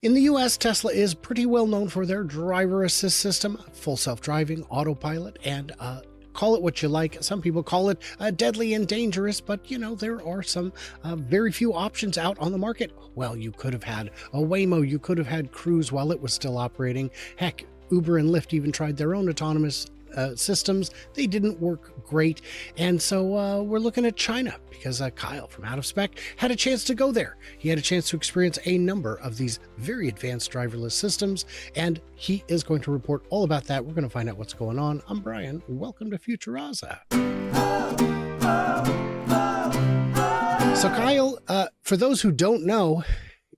In the US, Tesla is pretty well known for their driver assist system, full self driving, autopilot, and call it what you like. Some people call it deadly and dangerous, but there are some very few options out on the market. Well, you could have had a Waymo, you could have had Cruise while it was still operating. Heck, Uber and Lyft even tried their own autonomous systems. They didn't work great. And so we're looking at China because Kyle from Out of Spec had a chance to go there. He had a chance to experience a number of these very advanced driverless systems, and he is going to report all about that. We're going to find out what's going on. I'm Brian. Welcome to Futuraza. So Kyle, for those who don't know,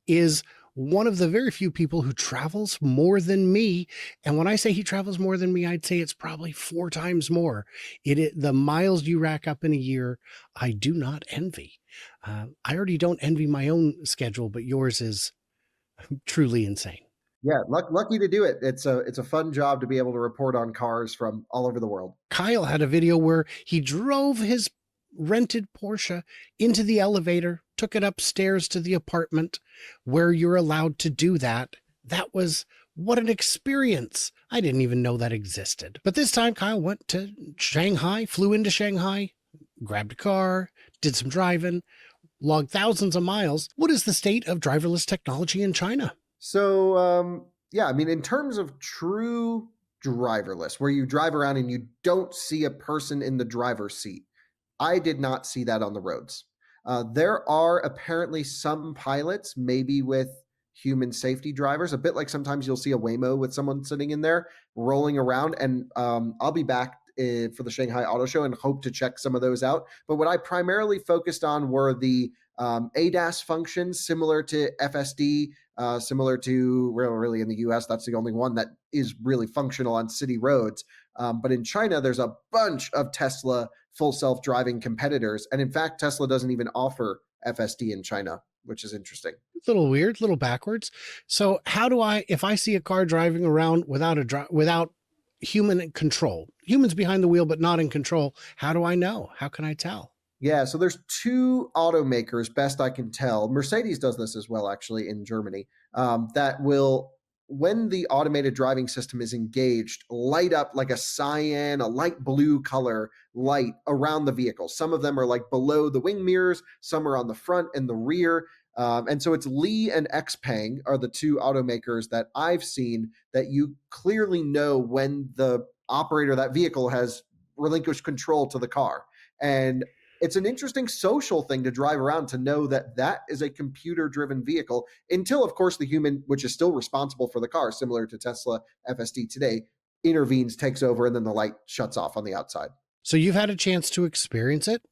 is one of the very few people who travels more than me. And when I say he travels more than me, I'd say it's probably 4 times more. The miles you rack up in a year, I do not envy. I already don't envy my own schedule, but yours is truly insane. Yeah, lucky to do it. It's a fun job to be able to report on cars from all over the world. Kyle had a video where he drove his rented Porsche into the elevator, took it upstairs to the apartment where you're allowed to do that. That was what an experience. I didn't even know that existed. But this time Kyle went to Shanghai, flew into Shanghai, grabbed a car, did some driving, logged thousands of miles. What is the state of driverless technology in China? So, yeah, I mean, in terms of true driverless, where you drive around and you don't see a person in the driver's seat, I did not see that on the roads. There are apparently some pilots, maybe with human safety drivers, a bit like sometimes you'll see a Waymo with someone sitting in there rolling around. And I'll be back for the Shanghai Auto Show and hope to check some of those out. But what I primarily focused on were the ADAS functions similar to FSD, similar to really in the US, that's the only one that is really functional on city roads. But in China, there's a bunch of Tesla full self-driving competitors. And in fact, Tesla doesn't even offer FSD in China, which is interesting. A little weird, a little backwards. So how do if I see a car driving around without human control, humans behind the wheel, but not in control, how do I know? How can I tell? Yeah, so there's two automakers, best I can tell. Mercedes does this as well, actually, in Germany, that will, when the automated driving system is engaged, light up like a cyan, a light blue color light around the vehicle. Some of them are like below the wing mirrors, some are on the front and the rear. And so it's Li and Xpeng are the two automakers that I've seen that you clearly know when the operator of that vehicle has relinquished control to the car. And it's an interesting social thing to drive around to know that that is a computer driven vehicle until, of course, the human, which is still responsible for the car, similar to Tesla FSD today, intervenes, takes over, and then the light shuts off on the outside. So you've had a chance to experience it.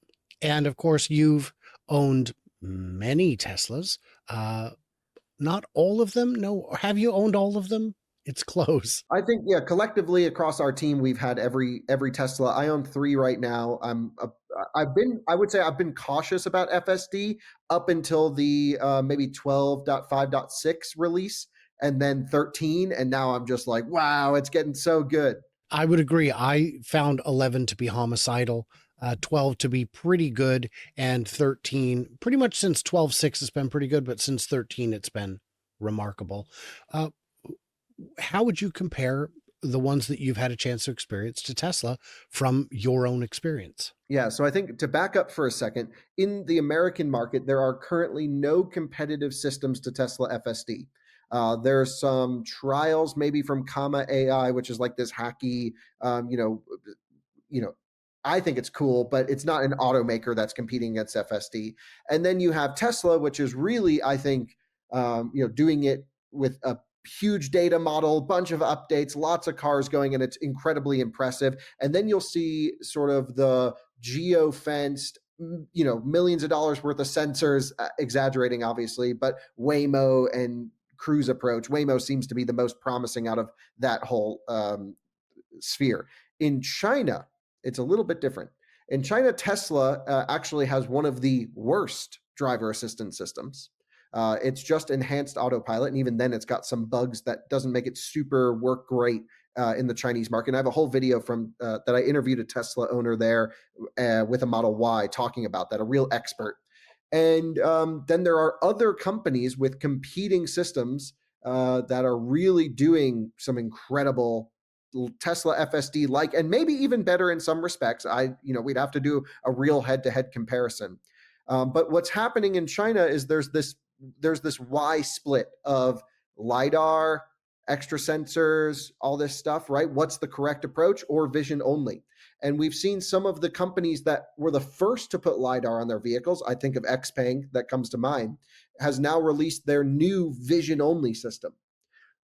And of course, you've owned many Teslas. Not all of them. No. Have you owned all of them? It's close. I think, yeah, collectively across our team, we've had every Tesla. I own 3 right now. I would say I've been cautious about FSD up until the maybe 12.5.6 release, and then 13, and now I'm just like, wow, it's getting so good. I would agree. I found 11 to be homicidal, 12 to be pretty good, and 13, pretty much since 12.6 has been pretty good, but since 13, it's been remarkable. Uh, how would you compare the ones that you've had a chance to experience to Tesla from your own experience? Yeah, so I think to back up for a second, in the American market, there are currently no competitive systems to Tesla FSD. There's some trials, maybe from Comma AI, which is like this hacky, um, you know, you know, I think it's cool, but it's not an automaker that's competing against FSD. And then you have Tesla, which is really, I think, doing it with a huge data model, bunch of updates, lots of cars going, and it's incredibly impressive. And then you'll see sort of the geo fenced, millions of dollars worth of sensors, exaggerating obviously, but Waymo and Cruise approach. Waymo seems to be the most promising out of that whole sphere. In China, it's a little bit different. In China, Tesla actually has one of the worst driver assistance systems. It's just enhanced autopilot, and even then, it's got some bugs that doesn't make it super work great in the Chinese market. And I have a whole video from that I interviewed a Tesla owner there with a Model Y talking about that, a real expert. And then there are other companies with competing systems that are really doing some incredible Tesla FSD like, and maybe even better in some respects. We'd have to do a real head-to-head comparison. But what's happening in China is there's this Y split of Lidar, extra sensors, all this stuff, right? What's the correct approach, or vision only? And we've seen some of the companies that were the first to put Lidar on their vehicles. I think of Xpeng, that comes to mind, has now released their new vision only system.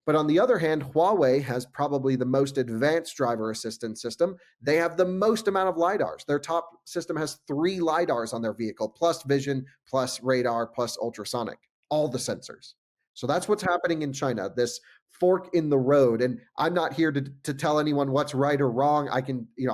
But on the other hand, Huawei has probably the most advanced driver assistance system. They have the most amount of LiDARs. Their top system has 3 LiDARs on their vehicle, plus vision, plus radar, plus ultrasonic, all the sensors. So that's what's happening in China, this fork in the road. And I'm not here to tell anyone what's right or wrong. I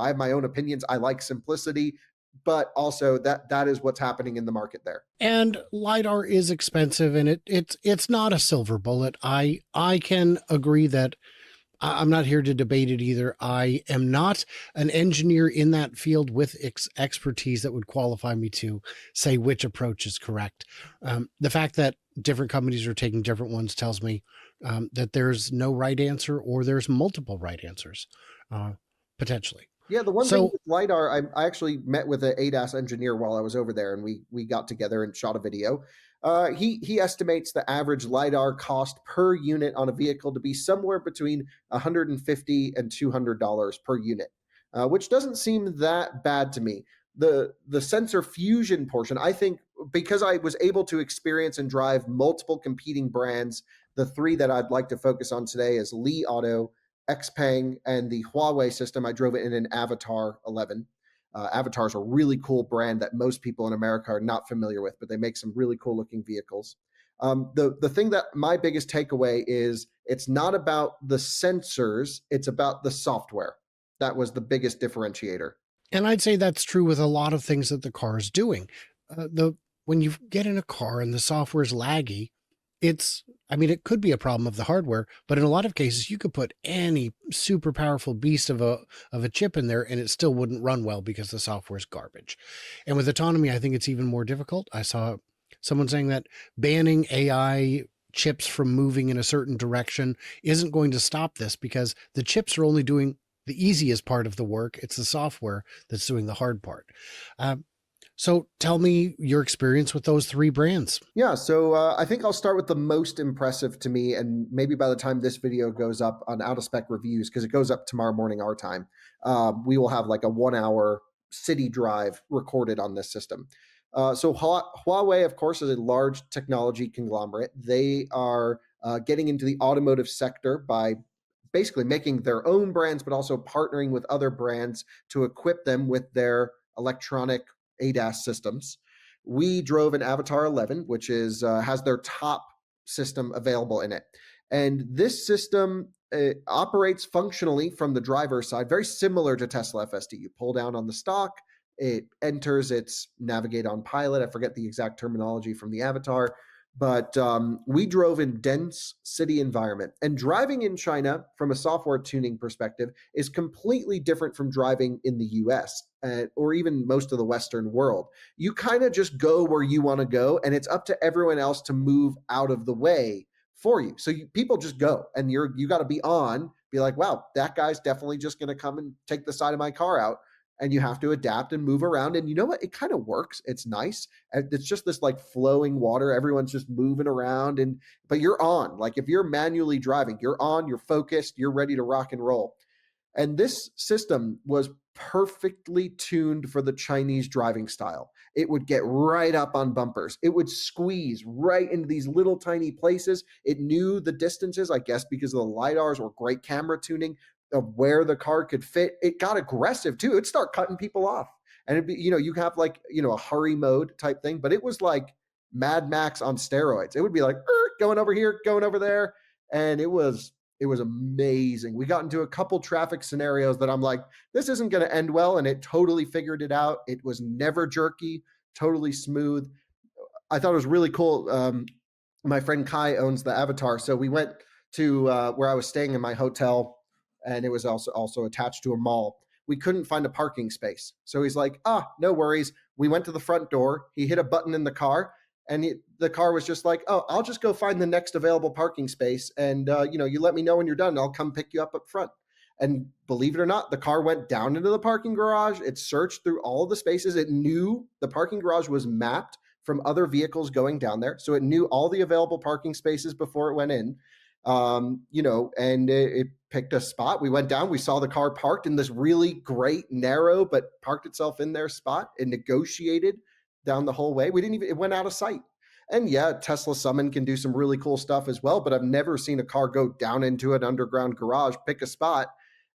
have my own opinions. I like simplicity, but also that is what's happening in the market there. And lidar is expensive, and it's not a silver bullet. I can agree that I'm not here to debate it either. I am not an engineer in that field with expertise that would qualify me to say which approach is correct. The fact that different companies are taking different ones tells me that there's no right answer, or there's multiple right answers, potentially. Yeah, the one thing So, with LiDAR, I actually met with an ADAS engineer while I was over there, and we got together and shot a video. He estimates the average LiDAR cost per unit on a vehicle to be somewhere between $150 and $200 per unit, which doesn't seem that bad to me. The sensor fusion portion, I think, because I was able to experience and drive multiple competing brands, the 3 that I'd like to focus on today is Li Auto, Xpeng, and the Huawei system. I drove it in an Avatr 11. Avatar is a really cool brand that most people in America are not familiar with, but they make some really cool looking vehicles. The thing that my biggest takeaway is, it's not about the sensors, it's about the software. That was the biggest differentiator. and I'd say that's true with a lot of things that the car is doing. The When you get in a car and the software is laggy, I mean, it could be a problem of the hardware, but in a lot of cases, you could put any super powerful beast of a chip in there, and it still wouldn't run well because the software is garbage. And with autonomy, I think it's even more difficult. I saw someone saying that banning AI chips from moving in a certain direction isn't going to stop this, because the chips are only doing the easiest part of the work. It's the software that's doing the hard part. Um, so tell me your experience with those 3 brands. Yeah, so I think I'll start with the most impressive to me, and maybe by the time this video goes up on Out of Spec Reviews, because it goes up tomorrow morning our time, we will have like a 1-hour city drive recorded on this system. So Huawei, of course, is a large technology conglomerate. They are getting into the automotive sector by basically making their own brands, but also partnering with other brands to equip them with their electronic ADAS systems. We drove an Avatr 11, which is has their top system available in it. And this system operates functionally from the driver's side, very similar to Tesla FSD. You pull down on the stock, it enters its navigate on pilot. I forget the exact terminology from the Avatr, but we drove in dense city environment. And driving in China from a software tuning perspective is completely different from driving in the US or even most of the Western world. You kind of just go where you want to go, and it's up to everyone else to move out of the way for you. So people just go, and you got to be on, be like, wow, that guy's definitely just going to come and take the side of my car out. And you have to adapt and move around. And you know what? It kind of works. It's nice. It's just this like flowing water. Everyone's just moving around, but you're on. Like if you're manually driving, you're on, you're focused, you're ready to rock and roll. And this system was perfectly tuned for the Chinese driving style. It would get right up on bumpers. It would squeeze right into these little tiny places. It knew the distances, I guess, because of the LiDARs or great camera tuning of where the car could fit. It got aggressive too. It'd start cutting people off. And it'd be, you have like, a hurry mode type thing, but it was like Mad Max on steroids. It would be like going over here, going over there. And it was amazing. We got into a couple traffic scenarios that I'm like, this isn't going to end well. And it totally figured it out. It was never jerky, totally smooth. I thought it was really cool. My friend Kai owns the Avatr. So we went to where I was staying in my hotel, and it was also attached to a mall. We couldn't find a parking space. So he's like, no worries. We went to the front door. He hit a button in the car, And the car was just like, oh, I'll just go find the next available parking space. And, you let me know when you're done. I'll come pick you up front. And believe it or not, the car went down into the parking garage. It searched through all of the spaces. It knew the parking garage was mapped from other vehicles going down there. So it knew all the available parking spaces before it went in. And it picked a spot. We went down, we saw the car parked in this really great, narrow, but parked itself in their spot. It negotiated down the whole way. It went out of sight. And yeah, Tesla Summon can do some really cool stuff as well, but I've never seen a car go down into an underground garage, pick a spot.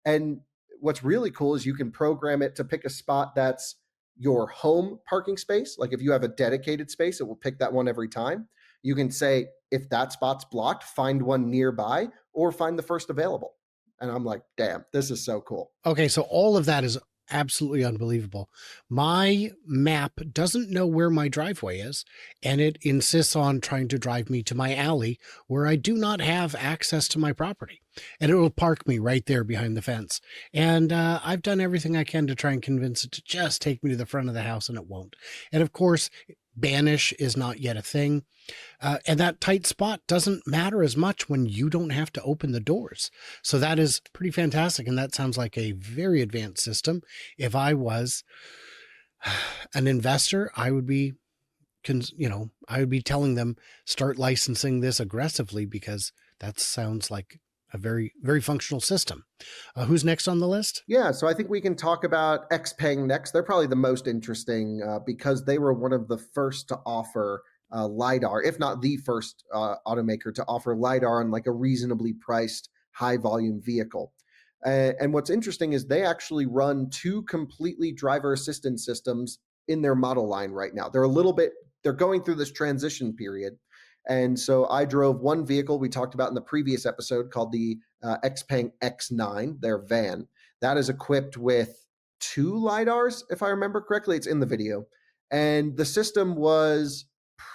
And what's really cool is you can program it to pick a spot that's your home parking space. Like if you have a dedicated space, it will pick that one every time. You can say, if that spot's blocked, find one nearby or find the first available. And I'm like, damn, this is so cool. Okay, so all of that is absolutely unbelievable. My map doesn't know where my driveway is, and it insists on trying to drive me to my alley where I do not have access to my property. And it will park me right there behind the fence. And I've done everything I can to try and convince it to just take me to the front of the house, and it won't. And of course, banish is not yet a thing. And that tight spot doesn't matter as much when you don't have to open the doors. So that is pretty fantastic. And that sounds like a very advanced system. If I was an investor, I would be, I would be telling them start licensing this aggressively, because that sounds like a very, very functional system. Who's next on the list? Yeah, so I think we can talk about Xpeng next. They're probably the most interesting because they were one of the first to offer Lidar, if not the first automaker to offer Lidar on like a reasonably priced high volume vehicle. And what's interesting is they actually run two completely driver assistance systems in their model line right now. They're going through this transition period. And so I drove one vehicle we talked about in the previous episode called the Xpeng X9, their van. That is equipped with two LiDARs, if I remember correctly. It's in the video. And the system was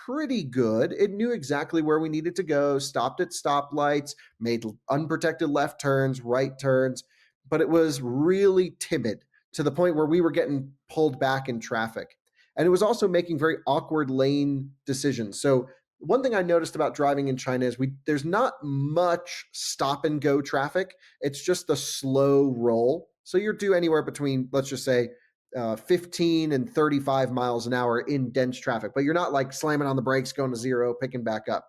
pretty good. It knew exactly where we needed to go, stopped at stoplights, made unprotected left turns, right turns, but it was really timid to the point where we were getting pulled back in traffic. And it was also making very awkward lane decisions. So one thing I noticed about driving in China is there's not much stop and go traffic. It's just the slow roll. So you're due anywhere between, let's just say, 15 and 35 miles an hour in dense traffic, but you're not like slamming on the brakes, going to zero, picking back up.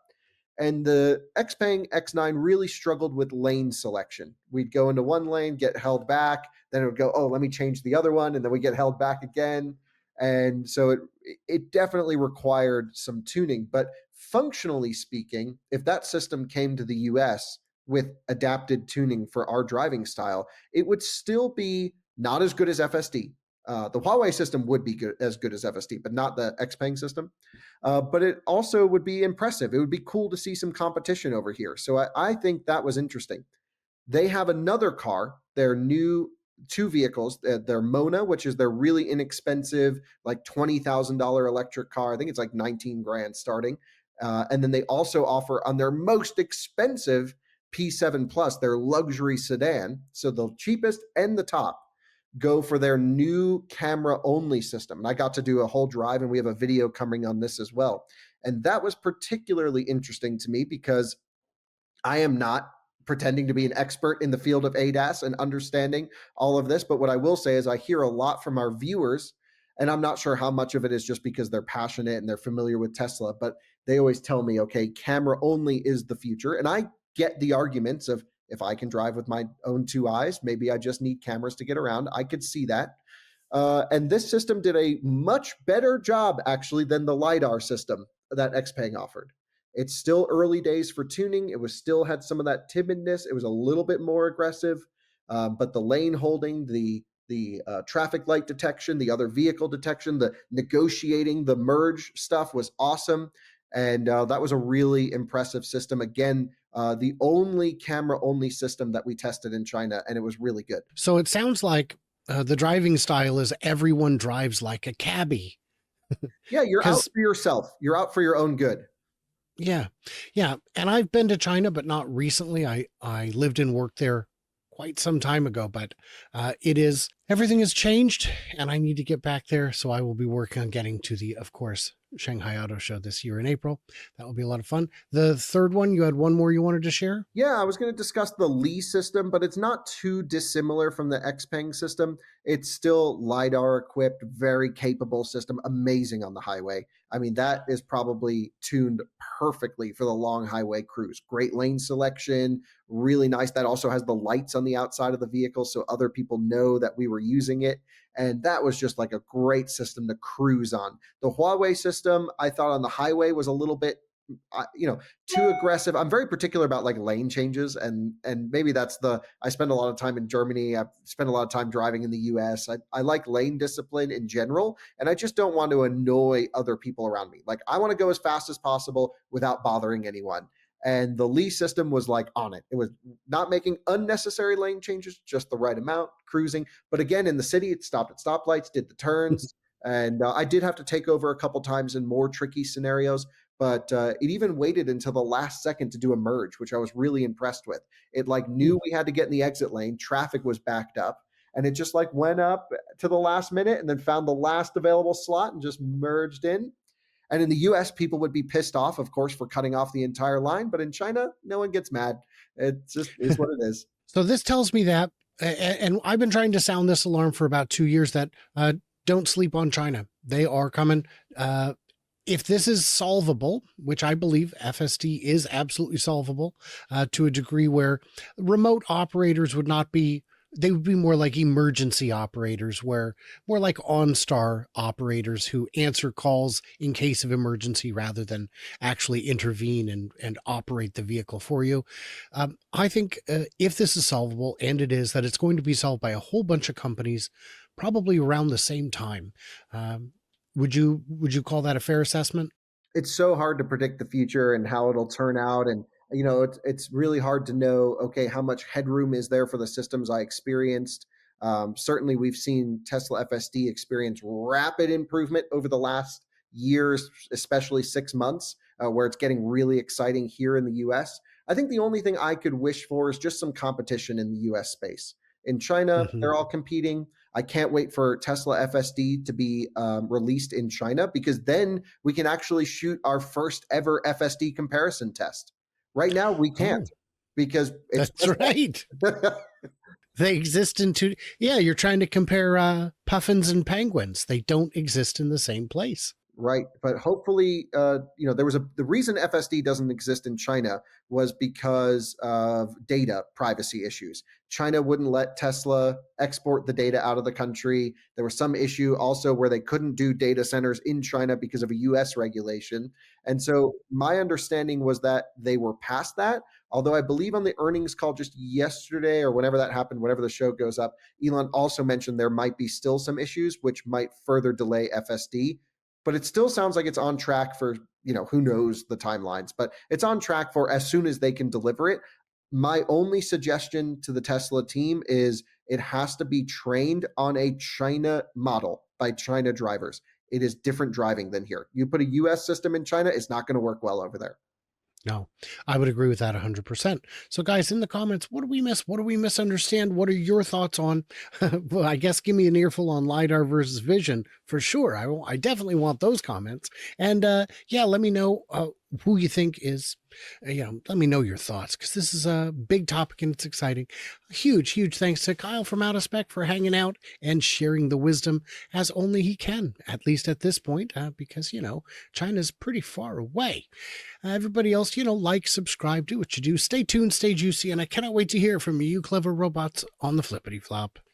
And the Xpeng X9 really struggled with lane selection. We'd go into one lane, get held back, then it would go, oh, let me change the other one, and then we get held back again. And so it definitely required some tuning. But functionally speaking, if that system came to the US with adapted tuning for our driving style, it would still be not as good as FSD. The Huawei system would be as good as FSD, but not the Xpeng system. But it also would be impressive. It would be cool to see some competition over here. So I think that was interesting. They have another car, their new two vehicles, their Mona, which is their really inexpensive, like $20,000 electric car. I think it's like 19 grand starting. And then they also offer on their most expensive P7 Plus, their luxury sedan. So the cheapest and the top go for their new camera only system. And I got to do a whole drive, and we have a video coming on this as well. And that was particularly interesting to me because I am not pretending to be an expert in the field of ADAS and understanding all of this. But what I will say is I hear a lot from our viewers, and I'm not sure how much of it is just because they're passionate and they're familiar with Tesla, but they always tell me, okay, camera only is the future. And I get the arguments of, if I can drive with my own two eyes, maybe I just need cameras to get around. I could see that. And this system did a much better job, actually, than the LiDAR system that Xpeng offered. It's still early days for tuning. It was still had some of that timidness. It was a little bit more aggressive, but the lane holding, the traffic light detection, the other vehicle detection, the negotiating, the merge stuff was awesome. And that was a really impressive system. Again, the only camera-only system that we tested in China, and it was really good. So it sounds like the driving style is everyone drives like a cabbie. Yeah, you're out for yourself. You're out for your own good. Yeah. Yeah. And I've been to China, but not recently. I lived and worked there quite some time ago, but everything has changed, and I need to get back there. So I will be working on getting to the, of course, Shanghai Auto Show this year in April. That will be a lot of fun. The third one, you had one more you wanted to share? Yeah, I was going to discuss the Lee system, but it's not too dissimilar from the Xpeng system. It's still LiDAR equipped, very capable system, amazing on the highway. I mean, that is probably tuned perfectly for the long highway cruise. Great lane selection, really nice. That also has the lights on the outside of the vehicle so other people know that we were using it. And that was just like a great system to cruise on. The Huawei system, I thought on the highway was a little bit too aggressive. I'm very particular about like lane changes, and maybe that's the I spend a lot of time in Germany. I've spent a lot of time driving in the US. I like lane discipline in general, and I just don't want to annoy other people around me. Like I want to go as fast as possible without bothering anyone. And the Lee system was like on it. It was not making unnecessary lane changes, just the right amount, cruising. But again, in the city, it stopped at stoplights, did the turns. And I did have to take over a couple times in more tricky scenarios, but it even waited until the last second to do a merge, which I was really impressed with. It like knew we had to get in the exit lane, traffic was backed up, and it just like went up to the last minute and then found the last available slot and just merged in. And in the US, people would be pissed off, of course, for cutting off the entire line, but in China, no one gets mad. It just is what it is. So this tells me that, and I've been trying to sound this alarm for about 2 years, that don't sleep on China. They are coming. If this is solvable, which I believe FSD is absolutely solvable to a degree where remote operators would not be, they would be more like emergency operators, where more like OnStar operators who answer calls in case of emergency rather than actually intervene and operate the vehicle for you. I think if this is solvable, and it is, that it's going to be solved by a whole bunch of companies, probably around the same time. Would you call that a fair assessment? It's so hard to predict the future and how it'll turn out, and it's really hard to know, okay, how much headroom is there for the systems I experienced. Certainly we've seen Tesla FSD experience rapid improvement over the last years, especially 6 months, where it's getting really exciting here in the US. I think the only thing I could wish for is just some competition in the US space. In China, Mhm. they're all competing. I can't wait for Tesla FSD to be released in China, because then we can actually shoot our first ever FSD comparison test. Right now, we can't Oh, because it's that's right. Tesla. They exist in two. Yeah, you're trying to compare puffins and penguins. They don't exist in the same place. Right, but hopefully, there was the reason FSD doesn't exist in China was because of data privacy issues. China wouldn't let Tesla export the data out of the country. There was some issue also where they couldn't do data centers in China because of a US regulation. And so my understanding was that they were past that. Although I believe on the earnings call just yesterday or whenever that happened, whenever the show goes up, Elon also mentioned there might be still some issues which might further delay FSD, but it still sounds like it's on track for, who knows the timelines, but it's on track for as soon as they can deliver it. My only suggestion to the Tesla team is it has to be trained on a China model by China drivers. It is different driving than here. You put a US system in China, it's not going to work well over there. No, I would agree with that 100%. So, guys, in the comments, what do we miss? What do we misunderstand? What are your thoughts on? Well, I guess give me an earful on LiDAR versus vision for sure. I definitely want those comments. And yeah, let me know who you think is, let me know your thoughts, because this is a big topic and it's exciting. Huge, huge thanks to Kyle from Out of Spec for hanging out and sharing the wisdom as only he can, at least at this point, because, China's pretty far away. Everybody else, like, subscribe, do what you do. Stay tuned, stay juicy, and I cannot wait to hear from you clever robots on the flippity flop.